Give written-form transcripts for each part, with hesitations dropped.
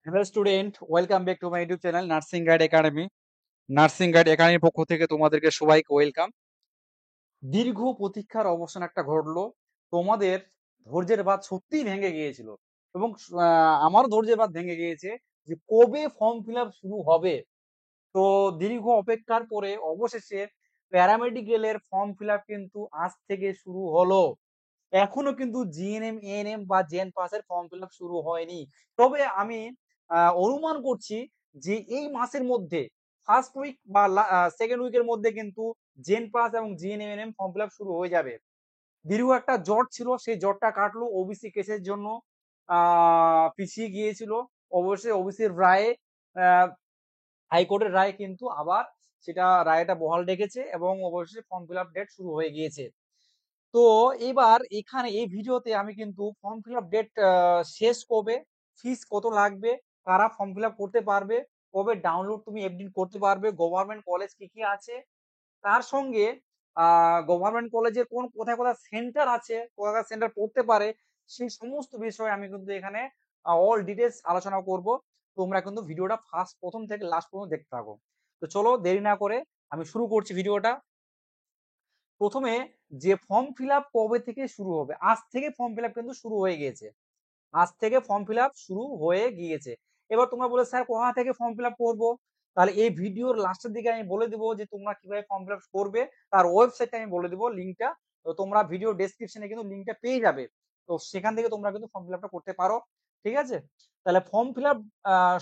Hello student, welcome back to my YouTube channel nursing guide academy. Nursing guide একাডেমির পক্ষ থেকে তোমাদেরকে সবাইকে ওয়েলকাম। দীর্ঘ প্রতীক্ষার অবসান একটা ঘটলো। তোমাদের ধৈর্যের বাঁধ সত্যিই ভেঙে গিয়েছিল এবং আমারও ধৈর্যের বাঁধ ভেঙে গিয়েছে যে কবে ফর্ম ফিল আপ শুরু হবে। তো দীর্ঘ অপেক্ষার পরে অবশেষে প্যারামেডিকেলের ফর্ম ফিল আপ কিন্তু আজ থেকে শুরু হলো। এখনো কিন্তু জিএনএম, এএনএম বা জেন পাসের ফর্ম ফিল আপ শুরু হয়নি। তবে আমি অনুমান করছি যে এই মাসের মধ্যে ফার্স্ট উইক বা সেকেন্ড উইকের মধ্যে কিন্তু জেন পাস এবং GNM ANM form fill up শুরু হয়ে যাবে। দীর্ঘ একটা জট ছিল, সেই জটটা কাটলো ওবিসি কেসের জন্য। পিছিয়ে গিয়েছিল, অবশ্যই ওবিসির রায়ে হাইকোর্টের রায় কিন্তু আবার সেটা রায়টা বহাল রেখেছে এবং অবশ্যই ফর্ম ফিল আপ ডেট শুরু হয়ে গিয়েছে। তো এবার এখানে এই ভিডিওতে আমি কিন্তু ফর্ম ফিল আপ ডেট শেষ কবে, ফিস কত লাগবে, কারা ফর্ম ফিল আপ করতে পারবে, কবে ডাউনলোড তুমি এফডি করতে পারবে, গভর্নমেন্ট কলেজ কি কি আছে, তার সঙ্গে গভর্নমেন্ট কলেজের কোথায় কোথায় সেন্টার আছে, কোথায় সেন্টার পড়তে পারে, সেই সমস্ত বিষয় আমি কিন্তু এখানে অল ডিটেলস আলোচনা করব। তোমরা কিন্তু ভিডিওটা প্রথম থেকে লাস্ট পর্যন্ত দেখতে থাকো। তো চলো দেরি না করে আমি শুরু করছি ভিডিওটা। প্রথমে যে ফর্ম ফিল আপ কবে থেকে শুরু হবে, আজ থেকে ফর্ম ফিল আপ কিন্তু শুরু হয়ে গিয়েছে। আজ থেকে ফর্ম ফিল আপ শুরু হয়ে গিয়েছে। এবার তোমরা বলে স্যার কোথা থেকে ফর্ম ফিল আপ করবো, তাহলে এই ভিডিওর লাস্টের দিকে আমি বলে দিব যে তোমরা কিভাবে ফর্ম ফিল আপ করবে। তার ওয়েবসাইটটা আমি বলে দিব, লিঙ্কটা। তো তোমরা ভিডিও ডেসক্রিপশনে কিন্তু লিঙ্কটা পেয়ে যাবে। তো সেখান থেকে তোমরা কিন্তু ফর্ম ফিল আপটা করতে পারো। ঠিক আছে, তাহলে ফর্ম ফিল আপ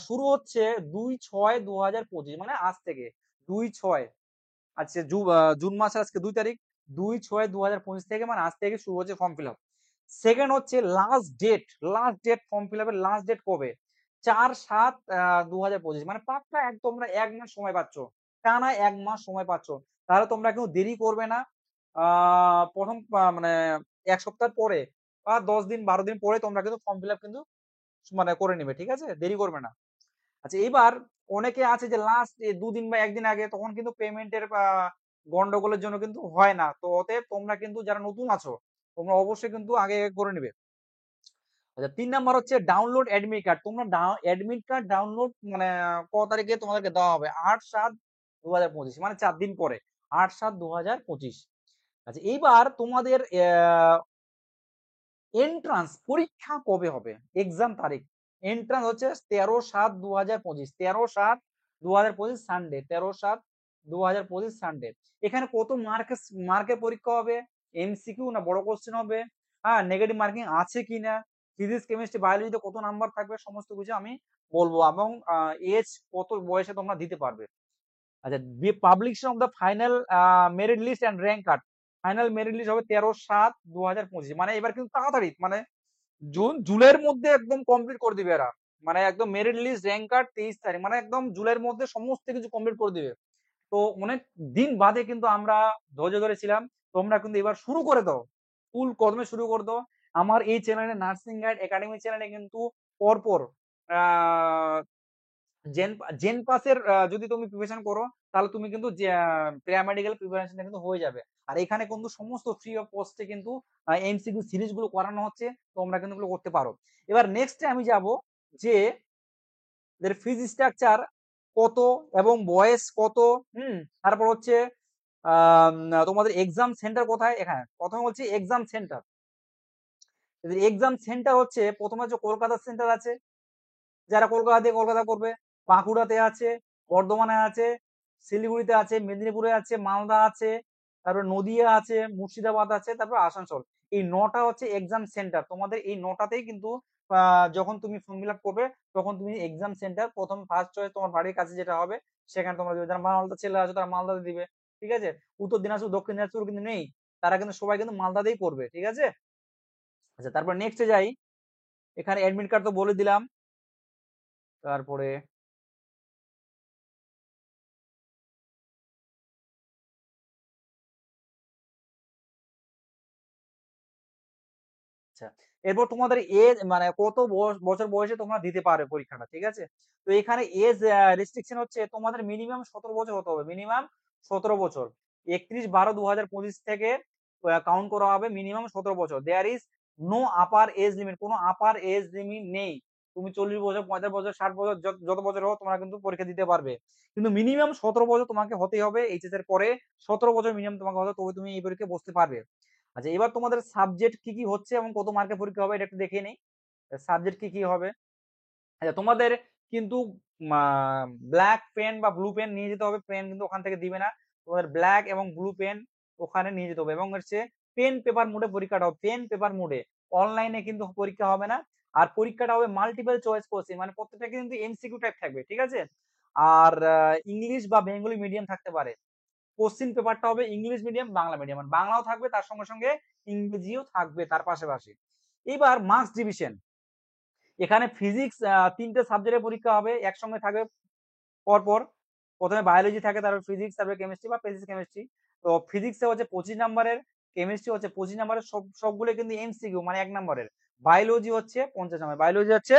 শুরু হচ্ছে 2/6/2025, মানে আজ থেকে 2/6। আচ্ছা, জুন মাসের আজকে 2 তারিখ। 2/6/2025 থেকে, মানে আজ থেকে শুরু হচ্ছে ফর্ম ফিল আপ। সেকেন্ড হচ্ছে লাস্ট ডেট ফর্ম ফিল আপের লাস্ট ডেট কবে? 4/7/2025, মানে পাক্কা এক তোমরা 1 মাস সময় পাচ্ছ, টানা 1 মাস সময় পাচ্ছ। তাহলে তোমরা কিন্তু দেরি করবে না। প্রথম মানে 1 সপ্তাহ পরে বা 10 দিন 12 দিন পরে তোমরা কিন্তু ফর্ম ফিল আপ কিন্তু মানে করে নিবে। ঠিক আছে, দেরি করবে না। আচ্ছা, এবার অনেকে আছে যে লাস্ট 2 দিন বা 1 দিন আগে, তখন কিন্তু পেমেন্টের গন্ডগোলের জন্য কিন্তু হয় না। তো অতএব তোমরা কিন্তু যারা নতুন আছো, তোমরা অবশ্যই কিন্তু আগে আগে করে নিবে। আচ্ছা, 3 নাম্বার হচ্ছে ডাউনলোড অ্যাডমিট কার্ড। তোমরা অ্যাডমিট কার্ড ডাউনলোড মানে ক তারিখে তোমাদেরকে দেওয়া হবে? 8/7/2025, মানে 4 দিন পরে, 8/7/2025। আচ্ছা, এইবার তোমাদের এন্ট্রান্স পরীক্ষা কবে হবে, এক্সাম তারিখ? এন্ট্রান্স হচ্ছে 13/7/2025, 13/7/2025 সানডে, 13/7/2025 সানডে। এখানে কত মার্কের পরীক্ষা হবে? এমসিকিউ না বড় কোশ্চেন হবে? হ্যাঁ, নেগেটিভ মার্কিং আছে কিনা, ফিজিক্স কেমিস্ট্রি বায়োলজিতে কত নাম্বার থাকবে, সমস্ত কিছু আমি বলবো। এবং এজ কত বয়সে তোমরা দিতে পারবে। আচ্ছা, publication of the final merit list and rank card. Final merit list হবে 13/7/2025, মানে এবার কিন্তু তাড়াতাড়ি, মানে জুলাইয়ের মধ্যে একদম কমপ্লিট করে দিবে এরা। মানে একদম মেরিট লিস্ট র্যাঙ্ক কার্ড 23 তারিখ, মানে একদম জুলাইয়ের মধ্যে সমস্ত কিছু কমপ্লিট করে দিবে। তো অনেক দিন বাদে কিন্তু আমরা ধৈর্য ধরেছিলাম। তোমরা কিন্তু এবার শুরু করে দাও, ফুল কদমে শুরু করে দাও। আমার এই চ্যানেলে, নার্সিং গাইড একাডেমি চ্যানেলে কিন্তু পরপর আহ জেন জেন পাসের যদি তুমি প্রিপারেশন করো, তাহলে তুমি কিন্তু প্যারামেডিক্যাল প্রিপারেশনটা কিন্তু হয়ে যাবে। আর এখানে কিন্তু সমস্ত ফ্রি অফ কস্টে কিন্তু এমসিকিউ সিরিজ গুলো করানো হচ্ছে, তোমরা কিন্তু এগুলো করতে পারো। এবার নেক্সটে আমি যাব যে এদের ফিজ স্ট্রাকচার কত এবং বয়স কত। তারপর হচ্ছে আম, তোমাদের এক্সাম সেন্টার কোথায়। এখানে প্রথমে বলছি এক্সাম সেন্টার। এদের এক্সাম সেন্টার হচ্ছে, প্রথমে হচ্ছে কলকাতা সেন্টার আছে, যারা কলকাতা দিয়ে কলকাতা করবে। বাঁকুড়াতে আছে, বর্ধমানে আছে, শিলিগুড়িতে আছে, মেদিনীপুরে আছে, মালদা আছে, তারপরে নদিয়া আছে, মুর্শিদাবাদ আছে, তারপর আসানসোল। এই 9টা হচ্ছে এক্সাম সেন্টার। তোমাদের এই 9টাতেই কিন্তু যখন তুমি ফর্ম ফিল আপ করবে, তখন তুমি এক্সাম সেন্টার প্রথম ফার্স্ট চয়েস তোমার বাড়ির কাছে যেটা হবে সেখানে তোমরা দিবে। যারা মালদা ছেলে আছে তারা মালদাতে দিবে। ঠিক আছে, উত্তর দিনাজপুর দক্ষিণ দিনাজপুর কিন্তু নেই, তারা কিন্তু সবাই কিন্তু মালদাতেই করবে। ঠিক আছে। আচ্ছা, তারপর নেক্সটে যাই। এখানে অ্যাডমিট কার্ড তো বলে দিলাম। তারপরে আচ্ছা, এরপর তোমাদের এজ, মানে কত বছর বয়সে তোমরা দিতে পারবে পরীক্ষাটা। ঠিক আছে, তো এখানে এজ রেস্ট্রিকশন হচ্ছে তোমাদের মিনিমাম 17 বছর হতে হবে, মিনিমাম 17 বছর। 31/12/2025 থেকে কাউন্ট করা হবে, মিনিমাম 17 বছর। There is no upper age limit, কোনো আপার এজ লিমিট নেই। তুমি 40 বছর, 45 বছর, 60 বছর, যত বছর হোক তোমরা কিন্তু পরীক্ষা দিতে পারবে। কিন্তু মিনিমাম 17 বছর তোমাকে হতেই হবে, এইচএস এর পরে 17 বছর মিনিমাম তোমাকে হতে, তবে তুমি এই পরীক্ষায় বসতে পারবে। আচ্ছা, এবার তোমাদের সাবজেক্ট কি কি হচ্ছে এবং কত মার্কের পরীক্ষা হবে এটা একটু দেখে নিই। সাবজেক্ট কি কি হবে। আচ্ছা, তোমাদের কিন্তু ব্ল্যাক পেন বা ব্লু পেন নিয়ে যেতে হবে, পেন কিন্তু ওখান থেকে দিবে না। তোমাদের ব্ল্যাক এবং ব্লু পেন ওখানে নিয়ে যেতে হবে, এবং হচ্ছে পেন পেপার মোডে পরীক্ষাটা হবে, পেন পেপার মোডে, অনলাইনে কিন্তু পরীক্ষা হবে না। আর পরীক্ষাটা হবে মাল্টিপল চয়েস কোশ্চেন, মানে প্রত্যেকটা কিন্তু এমসিকিউ টাইপ থাকবে, ঠিক আছে। আর ইংলিশ বা বেঙ্গলি মিডিয়াম থাকতে পারে। কোশ্চিন পেপারটা হবে ইংলিশ মিডিয়াম, বাংলা মিডিয়াম, মানে বাংলাও থাকবে তার সঙ্গে সঙ্গে ইংরেজিও থাকবে তার পাশাপাশি। এবার মার্কস ডিভিশন, এখানে ফিজিক্স 3টে সাবজেক্টের পরীক্ষা হবে, একসঙ্গে থাকবে পরপর। প্রথমে বায়োলজি থাকে, তারপর ফিজিক্স, তারপর কেমিস্ট্রি বা ফিজিক্স কেমিস্ট্রি। তো ফিজিক্সে হচ্ছে 25 নম্বরের, কেমিস্ট্রি হচ্ছে 25 নম্বরের, সবগুলো কিন্তু এমসিকিউ মানে 1 নম্বরের। বায়োলজি হচ্ছে 50 নম্বর, বায়োলজি হচ্ছে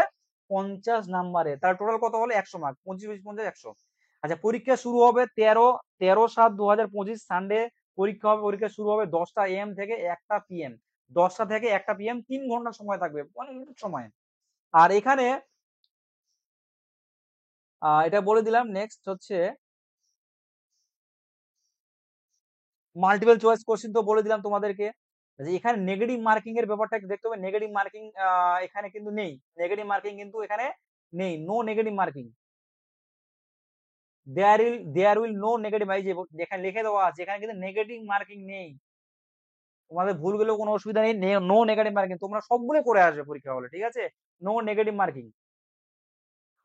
50 নম্বরের, তার টোটাল কত হলো 100 মার্ক, 25 25 50 100। আচ্ছা, পরীক্ষা শুরু হবে 13/7/2025 সানডে পরীক্ষা হবে। পরীক্ষা শুরু হবে 10টা AM থেকে 1টা PM, 10টা থেকে 1টা PM, 3 ঘন্টা সময় থাকবে, অনেক সময়। আর এখানে এটা বলে দিলাম। নেক্সট হচ্ছে মাল্টিপল চয়েস কোশ্চেন, তো বলে দিলাম তোমাদেরকে। যে এখানে নেগেটিভ মার্কিং এর ব্যাপারটা একটু দেখতে হবে, নেগেটিভ মার্কিং এখানে কিন্তু নেই, নেগেটিভ মার্কিং কিন্তু এখানে নেই, no negative marking, there will no negative, এই যে যেখানে লিখে দেওয়া আছে এখানে কিন্তু নেগেটিভ মার্কিং নেই। তোমাদের ভুল গেলেও কোনো অসুবিধা নেই, নো নেগেটিভ মার্কিং, তোমরা সবগুলো করে আসবে পরীক্ষা হলে, ঠিক আছে, নো নেগেটিভ মার্কিং।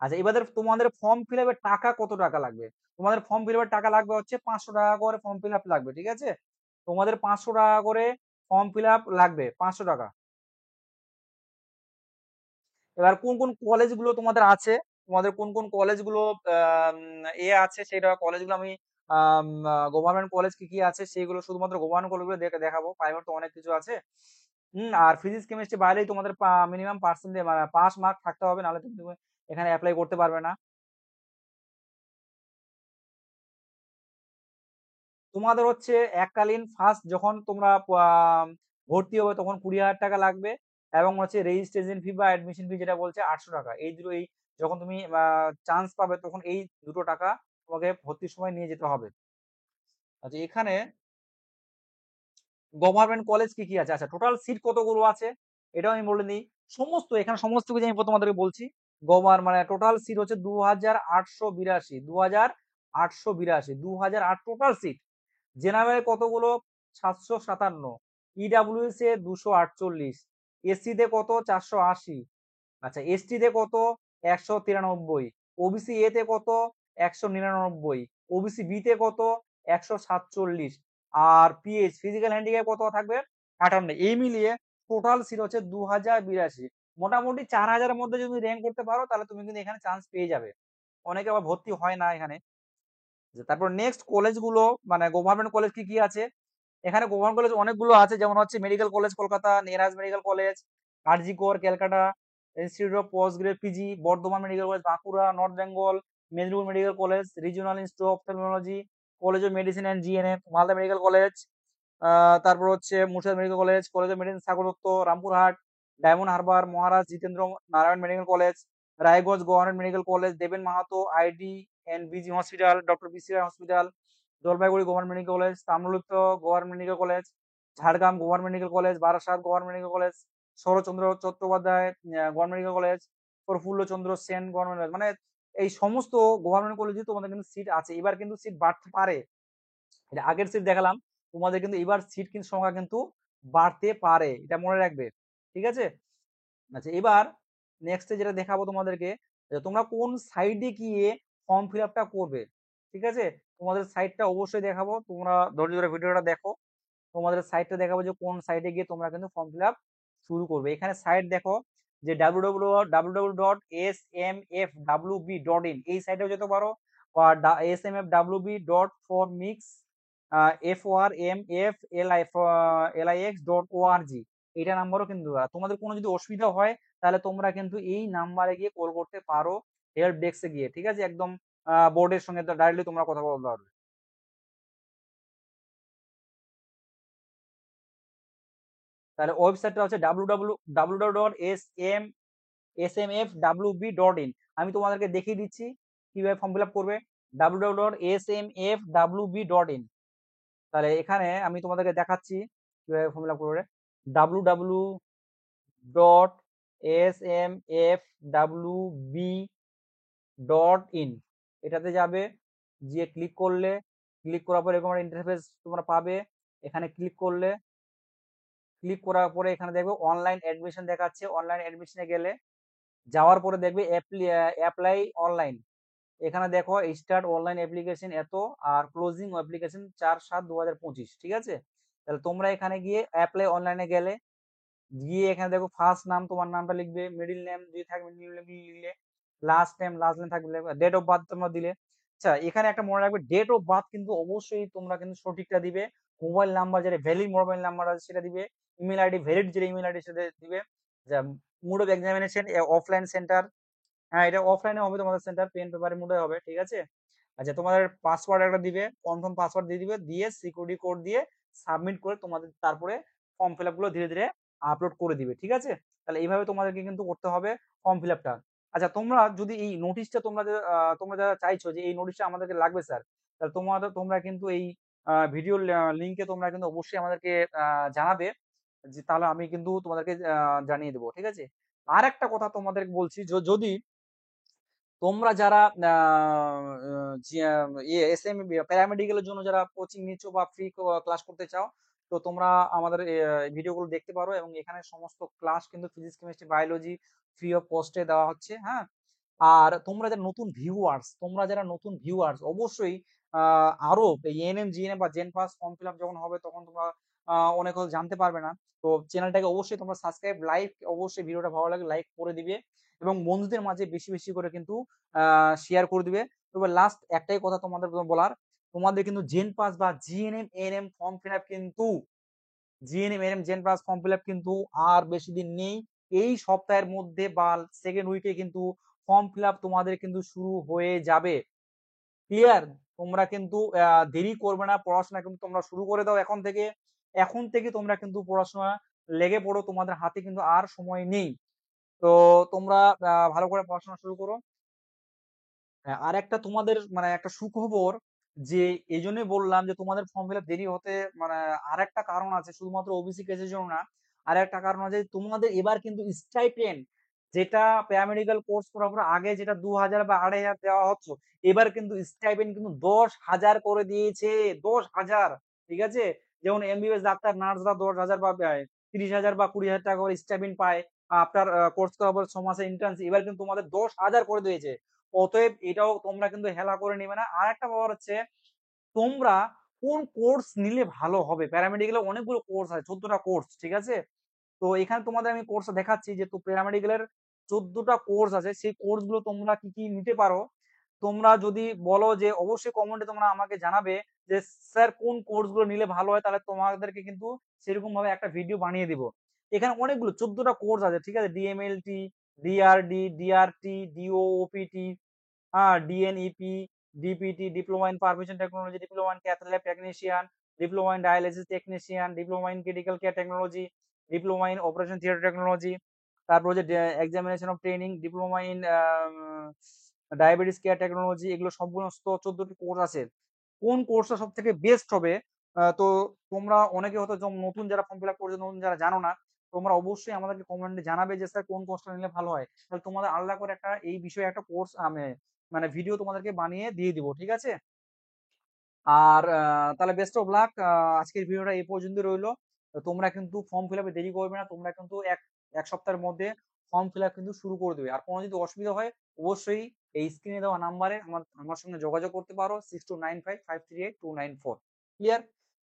আচ্ছা, এবারে তোমাদের ফর্ম ফিল আপের টাকা কত টাকা লাগবে। তোমাদের ফর্ম ফিল আপের টাকা লাগবে হচ্ছে 500 টাকা করে ফর্ম ফিল আপ লাগবে, ঠিক আছে। তোমাদের 500 টাকা করে ফর্ম ফিল আপ লাগবে, 500 টাকা। এবার কোন কোন কলেজগুলো তোমাদের আছে, তোমাদের কোন কোন কলেজগুলো আছে, সেটা কলেজগুলো আমি গভর্নমেন্ট কলেজ কি কি আছে সেগুলো শুধুমাত্র গভর্নমেন্ট কলেজগুলো দেখাবো, প্রাইভেট তো অনেক কিছু আছে। আর ফিজিক্স কেমিস্ট্রি বাইরেই তোমাদের মিনিমাম পার্সেন্টেজ পাস মার্ক থাকতে হবে, নাহলে তুমি এখানে অ্যাপ্লাই করতে পারবে না। তোমাদের হচ্ছে এককালীন ফার্স্ট যখন তোমরা ভর্তি হবে তখন 20,000 টাকা লাগবে, এবং হচ্ছে রেজিস্ট্রেশন ফি বা অ্যাডমিশন ফি যেটা বলছে 800 টাকা। এই দুটো, এই যখন তুমি চান্স পাবে তখন এই দুটো টাকা তোমাকে ভর্তির সময় নিয়ে যেতে হবে। আচ্ছা, এখানে গভর্নমেন্ট কলেজ কি কি আছে, আচ্ছা টোটাল সিট কতগুলো আছে এটাও আমি বলে দিই। সমস্ত এখানে সমস্ত কিছু আমি তোমাদেরকে বলছি। মানে টোটাল সিট হচ্ছে 2,882, 2,882, 2,008 টোটাল সিট। জেনারেল কতগুলো, 757, ইডাব্লিউএস এ 248, এসসি তে কত 480, আচ্ছা এসটি তে কত 193, ওবিসি এ তে কত 199, ওবিসি বি তে কত 147, আর পিএইচ ফিজিক্যাল হ্যান্ডিক্যাপ কত থাকবে 58। এই মিলিয়ে টোটাল সিট হচ্ছে 2,082। মোটামুটি 4,000-এর মধ্যে যদি র্যাঙ্ক করতে পারো তাহলে তুমি কিন্তু এখানে চান্স পেয়ে যাবে। অনেকে আবার ভর্তি হয় না এখানে। তারপর নেক্সট কলেজগুলো, মানে গভর্নমেন্ট কলেজ কি কি আছে। এখানে গভর্নমেন্ট কলেজ অনেকগুলো আছে, যেমন হচ্ছে medical college Kolkata, Niraj medical college, RG Kar Calcutta, institute of post grade PG Bardhaman medical college Bankura north Bengal, Medinipur medical college, regional institute of technology, college of medicine and GNM Malda medical college, তারপর হচ্ছে Murshidabad medical college, college of medicine Sagar Dutta Rampurhat, diamond harbour Maharaj Jitendra Narayan medical college, Raiganj government medical college, Deben Mahato ID and BG hospital, doctor BC Roy hospital, Jalpaiguri government medical college, Tamralipta government medical college, Jhargram government medical college, Barasat government medical college, Saratchandra Chattopadhyay government medical college, Prafullachandra Sen government, মানে এই সমস্ত government কলেজে তোমাদের কিন্তু seat আছে। এবার কিন্তু seat বাড়তে পারে, এটা আগের সিট দেখালাম, তোমাদের কিন্তু এবার সিট কিন্তু সংখ্যা কিন্তু বাড়তে পারে, এটা মনে রাখবে, ঠিক আছে। আচ্ছা, এবার নেক্সটে যেটা দেখাবো তোমাদেরকে, যে তোমরা কোন সাইডে গিয়ে ফর্ম ফিল আপটা করবে, ঠিক আছে। তোমাদের সাইটটা অবশ্যই দেখাবো, তোমরা ধৈর্য ধরে ভিডিওটা দেখো। তোমাদের সাইটটা দেখাবো যে কোন সাইটে গিয়ে তোমরা কিন্তু ফর্ম ফিল আপ শুরু করবে। এখানে সাইট দেখো, যে www.smfwb.in, এই সাইটেও যেতে পারো, বা smfwb.formix formflix.org, এটা নাম্বারও কিন্তু তোমাদের কোনো যদি অসুবিধা হয় তাহলে তোমরা কিন্তু এই নাম্বারে গিয়ে কল করতে পারো, হেল্প ডেস্কে গিয়ে, ঠিক আছে, একদম বোর্ডের সঙ্গে ডাইরেক্টলি তোমরা কথা বলতে পারবে। তাহলে ওয়েবসাইটটা হচ্ছে www.smfwb.in, smfwb.in। আমি তোমাদেরকে দেখিয়ে দিচ্ছি কিভাবে ফর্ম ফিল আপ করবে, www.smfwb.in। তাহলে এখানে আমি তোমাদেরকে দেখাচ্ছি কিভাবে ফর্ম ফিল আপ করবে, www.smfwb.in, এটাতে যাবে, গিয়ে ক্লিক করলে, ক্লিক করার পর এরকম একটা ইন্টারফেস তোমরা পাবে। এখানে ক্লিক করলে, ক্লিক করার পরে এখানে দেখবে অনলাইন অ্যাডমিশন দেখাচ্ছে। অনলাইন অ্যাডমিশনে গেলে, যাওয়ার পরে দেখবে অ্যাপ্লাই অনলাইন। এখানে দেখো স্টার্ট অনলাইন অ্যাপ্লিকেশন এত, আর ক্লোজিং অ্যাপ্লিকেশন 4/7/2025, ঠিক আছে। তাহলে তোমরা এখানে গিয়ে অ্যাপ্লাই অনলাইনে গেলে, গিয়ে এখানে দেখো ফার্স্ট নাম তোমার নামটা লিখবে, মিডিল নেম যদি থাকে মিডিল নেম লিখলে, লাস্ট নেম থাকবে, ডেট অফ বার্থ তোমরা দিলে। আচ্ছা, এখানে একটা মনে রাখবে, ডেট অফ বার্থ কিন্তু অবশ্যই তোমরা কিন্তু সঠিকটা দিবে। মোবাইল নাম্বার যেটা ভ্যালিড মোবাইল নাম্বার আছে সেটা দিবে। ইমেল আইডি ভ্যালিড যেটা ইমেল আইডি সেটা দিবে। যা mode of examination offline centre, হ্যাঁ এটা অফলাইনে হবে তোমাদের সেন্টার, পেন পেপারের মধ্যে হবে, ঠিক আছে। আচ্ছা, তোমাদের পাসওয়ার্ড একটা দিবে, কনফার্ম পাসওয়ার্ড দিয়ে দিবে, দিয়ে সিকিউরিটি কোড দিয়ে সাবমিট করে তোমাদের তারপরে ফর্ম ফিল আপ গুলো ধীরে ধীরে আপলোড করে দিবে, ঠিক আছে। তাহলে এইভাবে তোমাদেরকে কিন্তু করতে হবে ফর্ম ফিল আপটা। আচ্ছা, তোমরা যদি এই নোটিশটা তোমরা যারা চাইছো যে এই নোটিশটা আমাদেরকে লাগবে স্যার, তাহলে তোমরা কিন্তু এই ভিডিও লিঙ্কে তোমরা কিন্তু অবশ্যই আমাদেরকে জানাবে, যে তাহলে আমি কিন্তু তোমাদেরকে জানিয়ে দেবো, ঠিক আছে। আর একটা কথা তোমাদের বলছি, যদি তোমরা যারা এসএম প্যারামেডিক্যালের জন্য যারা কোচিং নিচ্ছ বা ফ্রি ক্লাস করতে চাও, তো তোমরা আমাদের ভিডিওগুলো দেখতে পারো, এবং এখানে সমস্ত ক্লাস কিন্তু physics chemistry biology free of কস্টে দেওয়া হচ্ছে, হ্যাঁ। আর তোমরা যারা নতুন ভিউয়ার্স অবশ্যই আরো এএনএম জিএনএম বা জেন পাস ফর্ম ফিল আপ যখন হবে তখন তোমরা অনেক কথা জানতে পারবে না। তো চ্যানেলটাকে অবশ্যই তোমরা সাবস্ক্রাইব, লাইক, অবশ্যই ভিডিওটা ভালো লাগে লাইক করে দিবে, এবং বন্ধুদের মাঝে বেশি বেশি করে কিন্তু শেয়ার করে দিবে। তবে লাস্ট একটাই কথা তোমাদের বলার, তোমাদের কিন্তু জেন পাস বা GNM ANM form fill up কিন্তু, GNM ANM gen pass form fill up কিন্তু আর বেশি দিন নেই। এই সপ্তাহের মধ্যে বা সেকেন্ড উইকে কিন্তু ফর্ম ফিল আপ তোমাদের কিন্তু শুরু হয়ে যাবে, ক্লিয়ার। তোমরা কিন্তু দেরি করবে না, পড়াশোনা কিন্তু তোমরা শুরু করে দাও এখন থেকে। এখন থেকে তোমরা কিন্তু পড়াশোনা লেগে পড়ো, তোমাদের হাতে কিন্তু আর সময় নেই। তো তোমরা ভালো করে পড়াশোনা শুরু করো। হ্যাঁ, আর একটা তোমাদের মানে একটা সুখবর, যে এই জন্যই বললাম যে তোমাদের ফর্ম ফিল আপ দেরি হতে, মানে আর একটা কারণ আছে, শুধুমাত্র ওবিসি কেসের জন্য না, আর একটা কারণ আছে, তোমাদের এবার কিন্তু স্টাইপেন্ড, যেটা প্যারামেডিক্যাল কোর্স করার পর আগে যেটা 2000 বা 2500 দেওয়া হতো, এবার কিন্তু স্টাইপেন্ড কিন্তু 10,000 করে দিয়েছে, 10,000, ঠিক আছে। যেমন এমবিবিএস ডাক্তার নার্সরা 10,000 বা 30,000 বা 20,000 টাকা করে স্টাইপেন্ড পায় আপনার কোর্স করার পর 6 মাসের ইন্টার্নশিপ, এবার কিন্তু তোমাদের 10,000 করে দিয়েছে। অতএব এটাও তোমরা কিন্তু হেলা করে নেবে না। আর একটা ব্যাপার হচ্ছে, তোমরা কোন কোর্স নিলে ভালো হবে, প্যারামেডিক্যালের অনেকগুলো কোর্স আছে, 14টা কোর্স, ঠিক আছে। তো এখানে তোমাদের আমি কোর্স দেখাচ্ছি, যে তো প্যারামেডিক্যালের 14টা কোর্স আছে, সেই কোর্স গুলো তোমরা কি কি নিতে পারো। তোমরা যদি বলো, যে অবশ্যই কমেন্টে তোমরা আমাকে জানাবে যে স্যার কোন কোর্স গুলো নিলে ভালো হয়, তাহলে তোমাদেরকে কিন্তু সেরকম ভাবে একটা ভিডিও বানিয়ে দিব। এখানে অনেকগুলো 14টা কোর্স আছে, ঠিক আছে, DMLT, DRD, DRT, DOPT, DNEP, DPT, diploma in permission technology, diploma in cath lab technician, diploma in dialysis technician, diploma in critical care technology, diploma in operation theatre technology, তারপর হচ্ছে examination of training, diploma in diabetes care technology, এগুলো সমস্ত 14টি course আছে। কোন কোর্সটা সব থেকে best হবে, তো তোমরা অনেকে হয়তো নতুন যারা ফর্ম ফিল আপ করছে, নতুন যারা জানো না, তোমরা অবশ্যই আমাদেরকে কমেন্টে জানাবে যে স্যার কোন কোর্সটা নিলে ভালো হয়, তাহলে তোমাদের আলাদা করে একটা এই বিষয়ে একটা কোর্স আমি মানে ভিডিও তোমাদেরকে বানিয়ে দিয়ে দিব, ঠিক আছে। আর তাহলে বেস্ট অফ লাক। আজকের ভিডিওটা এই পর্যন্ত রইলো। তো তোমরা কিন্তু ফর্ম ফিল আপে দেরি করবে না, তোমরা কিন্তু এক এক সপ্তাহের মধ্যে ফর্ম ফিল আপ কিন্তু শুরু করে দেবে। আর কোনো যদি অসুবিধা হয়, অবশ্যই এই স্ক্রিনে দেওয়া নাম্বারে আমার সঙ্গে যোগাযোগ করতে পারো, 6295538294। Clear?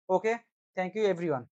Okay, thank you everyone.